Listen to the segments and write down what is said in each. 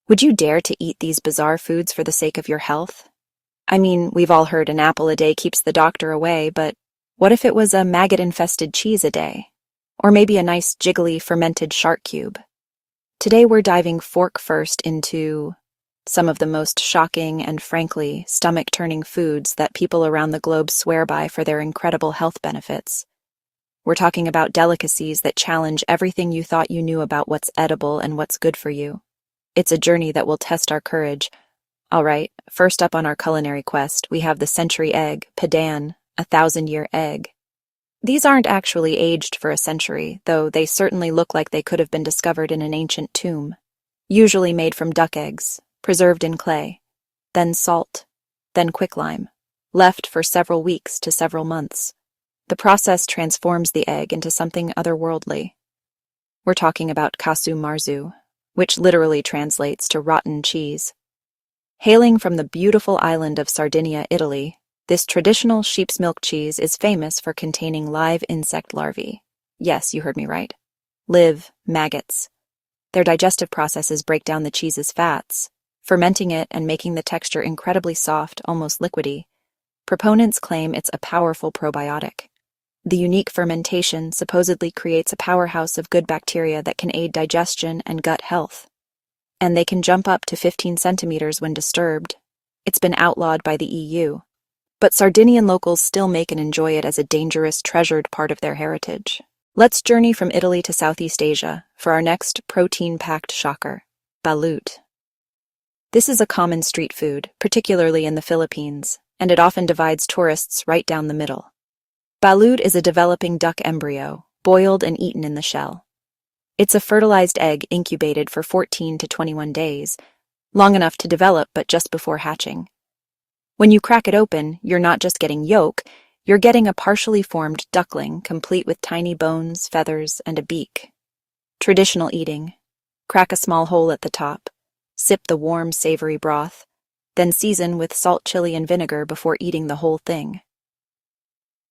Would you dare to eat these bizarre foods for the sake of your health? I mean, we've all heard an apple a day keeps the doctor away, but what if it was a maggot-infested cheese a day? Or maybe a nice jiggly fermented shark cube? Today we're diving fork first into some of the most shocking and frankly stomach-turning foods that people around the globe swear by for their incredible health benefits. We're talking about delicacies that challenge everything you thought you knew about what's edible and what's good for you. It's a journey that will test our courage. All right, first up on our culinary quest, we have the century egg, Padan, a 1,000-year egg. These aren't actually aged for a century, though they certainly look like they could have been discovered in an ancient tomb. Usually made from duck eggs, preserved in clay, then salt, then quicklime, left for several weeks to several months. The process transforms the egg into something otherworldly. We're talking about casu marzu, which literally translates to rotten cheese. Hailing from the beautiful island of Sardinia, Italy, this traditional sheep's milk cheese is famous for containing live insect larvae. Yes, you heard me right. Live maggots. Their digestive processes break down the cheese's fats, fermenting it and making the texture incredibly soft, almost liquidy. Proponents claim it's a powerful probiotic. The unique fermentation supposedly creates a powerhouse of good bacteria that can aid digestion and gut health. And they can jump up to 15 centimeters when disturbed. It's been outlawed by the EU. But Sardinian locals still make and enjoy it as a dangerous, treasured part of their heritage. Let's journey from Italy to Southeast Asia for our next protein-packed shocker, balut. This is a common street food, particularly in the Philippines, and it often divides tourists right down the middle. Balut is a developing duck embryo, boiled and eaten in the shell. It's a fertilized egg incubated for 14 to 21 days, long enough to develop but just before hatching. When you crack it open, you're not just getting yolk, you're getting a partially formed duckling complete with tiny bones, feathers, and a beak. Traditional eating. Crack a small hole at the top, sip the warm, savory broth, then season with salt, chili, and vinegar before eating the whole thing.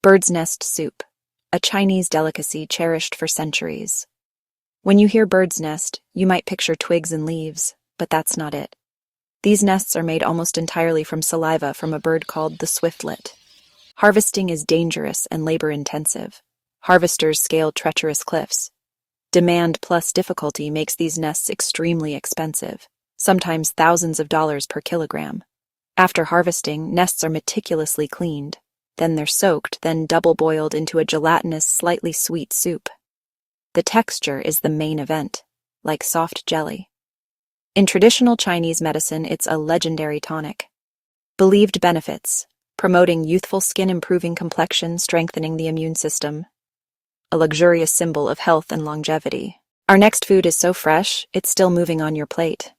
Bird's nest soup, a Chinese delicacy cherished for centuries. When you hear bird's nest, you might picture twigs and leaves, but that's not it. These nests are made almost entirely from saliva from a bird called the swiftlet. Harvesting is dangerous and labor-intensive. Harvesters scale treacherous cliffs. Demand plus difficulty makes these nests extremely expensive, sometimes thousands of dollars per kilogram. After harvesting, nests are meticulously cleaned. Then they're soaked, then double-boiled into a gelatinous, slightly sweet soup. The texture is the main event, like soft jelly. In traditional Chinese medicine, it's a legendary tonic. Believed benefits: promoting youthful skin, improving complexion, strengthening the immune system. A luxurious symbol of health and longevity. Our next food is so fresh, it's still moving on your plate.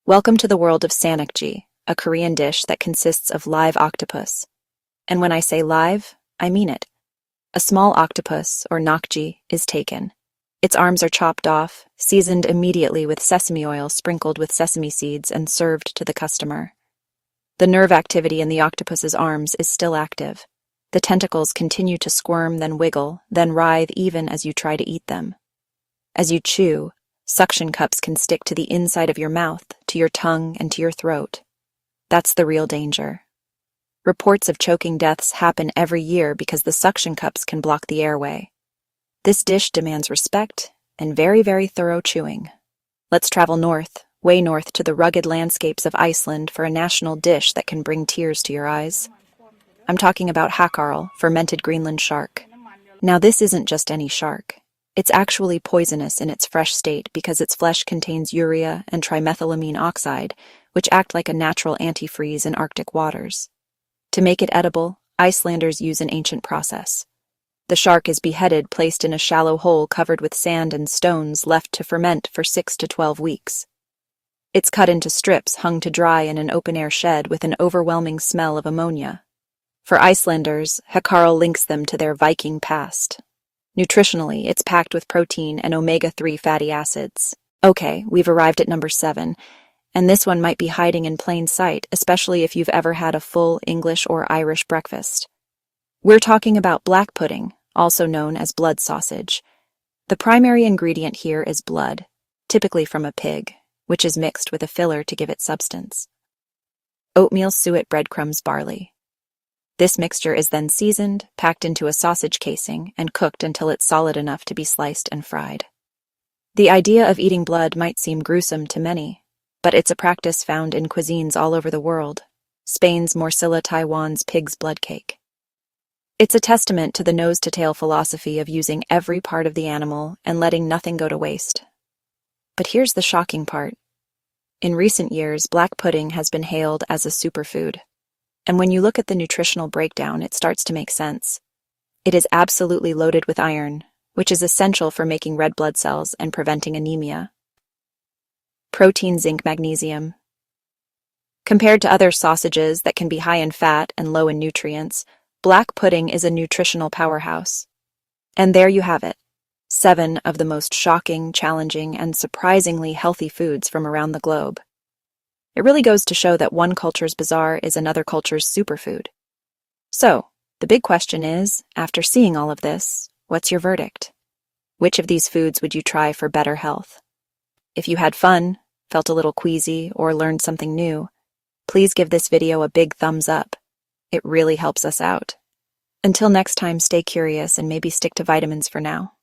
Welcome to the world of sanakji, a Korean dish that consists of live octopus. And when I say live, I mean it. A small octopus, or nakji, is taken. Its arms are chopped off, seasoned immediately with sesame oil sprinkled with sesame seeds and served to the customer. The nerve activity in the octopus's arms is still active. The tentacles continue to squirm, then wiggle, then writhe even as you try to eat them. As you chew, suction cups can stick to the inside of your mouth, to your tongue, and to your throat. That's the real danger. Reports of choking deaths happen every year because the suction cups can block the airway. This dish demands respect and very, very thorough chewing. Let's travel north, way north to the rugged landscapes of Iceland for a national dish that can bring tears to your eyes. I'm talking about hakkarl, fermented Greenland shark. Now this isn't just any shark. It's actually poisonous in its fresh state because its flesh contains urea and trimethylamine oxide, which act like a natural antifreeze in Arctic waters. To make it edible, Icelanders use an ancient process. The shark is beheaded, placed in a shallow hole covered with sand and stones, left to ferment for 6 to 12 weeks. It's cut into strips, hung to dry in an open-air shed with an overwhelming smell of ammonia. For Icelanders, hakkarl links them to their Viking past. Nutritionally, it's packed with protein and omega-3 fatty acids. Okay, we've arrived at number 7. And this one might be hiding in plain sight, especially if you've ever had a full English or Irish breakfast. We're talking about black pudding, also known as blood sausage. The primary ingredient here is blood, typically from a pig. which is mixed with a filler to give it substance. Oatmeal suet breadcrumbs barley. This mixture is then seasoned, packed into a sausage casing, and cooked until it's solid enough to be sliced and fried. The idea of eating blood might seem gruesome to many, but it's a practice found in cuisines all over the world. Spain's morcilla, Taiwan's pig's blood cake. It's a testament to the nose-to-tail philosophy of using every part of the animal and letting nothing go to waste. But here's the shocking part. In recent years, black pudding has been hailed as a superfood. And when you look at the nutritional breakdown, it starts to make sense. It is absolutely loaded with iron, which is essential for making red blood cells and preventing anemia. Protein, zinc, magnesium. Compared to other sausages that can be high in fat and low in nutrients, black pudding is a nutritional powerhouse. And there you have it, 7 of the most shocking, challenging, and surprisingly healthy foods from around the globe. It really goes to show that one culture's bazaar is another culture's superfood. So, the big question is, after seeing all of this, what's your verdict? Which of these foods would you try for better health? If you had fun, felt a little queasy, or learned something new, please give this video a big thumbs up. It really helps us out. Until next time, stay curious and maybe stick to vitamins for now.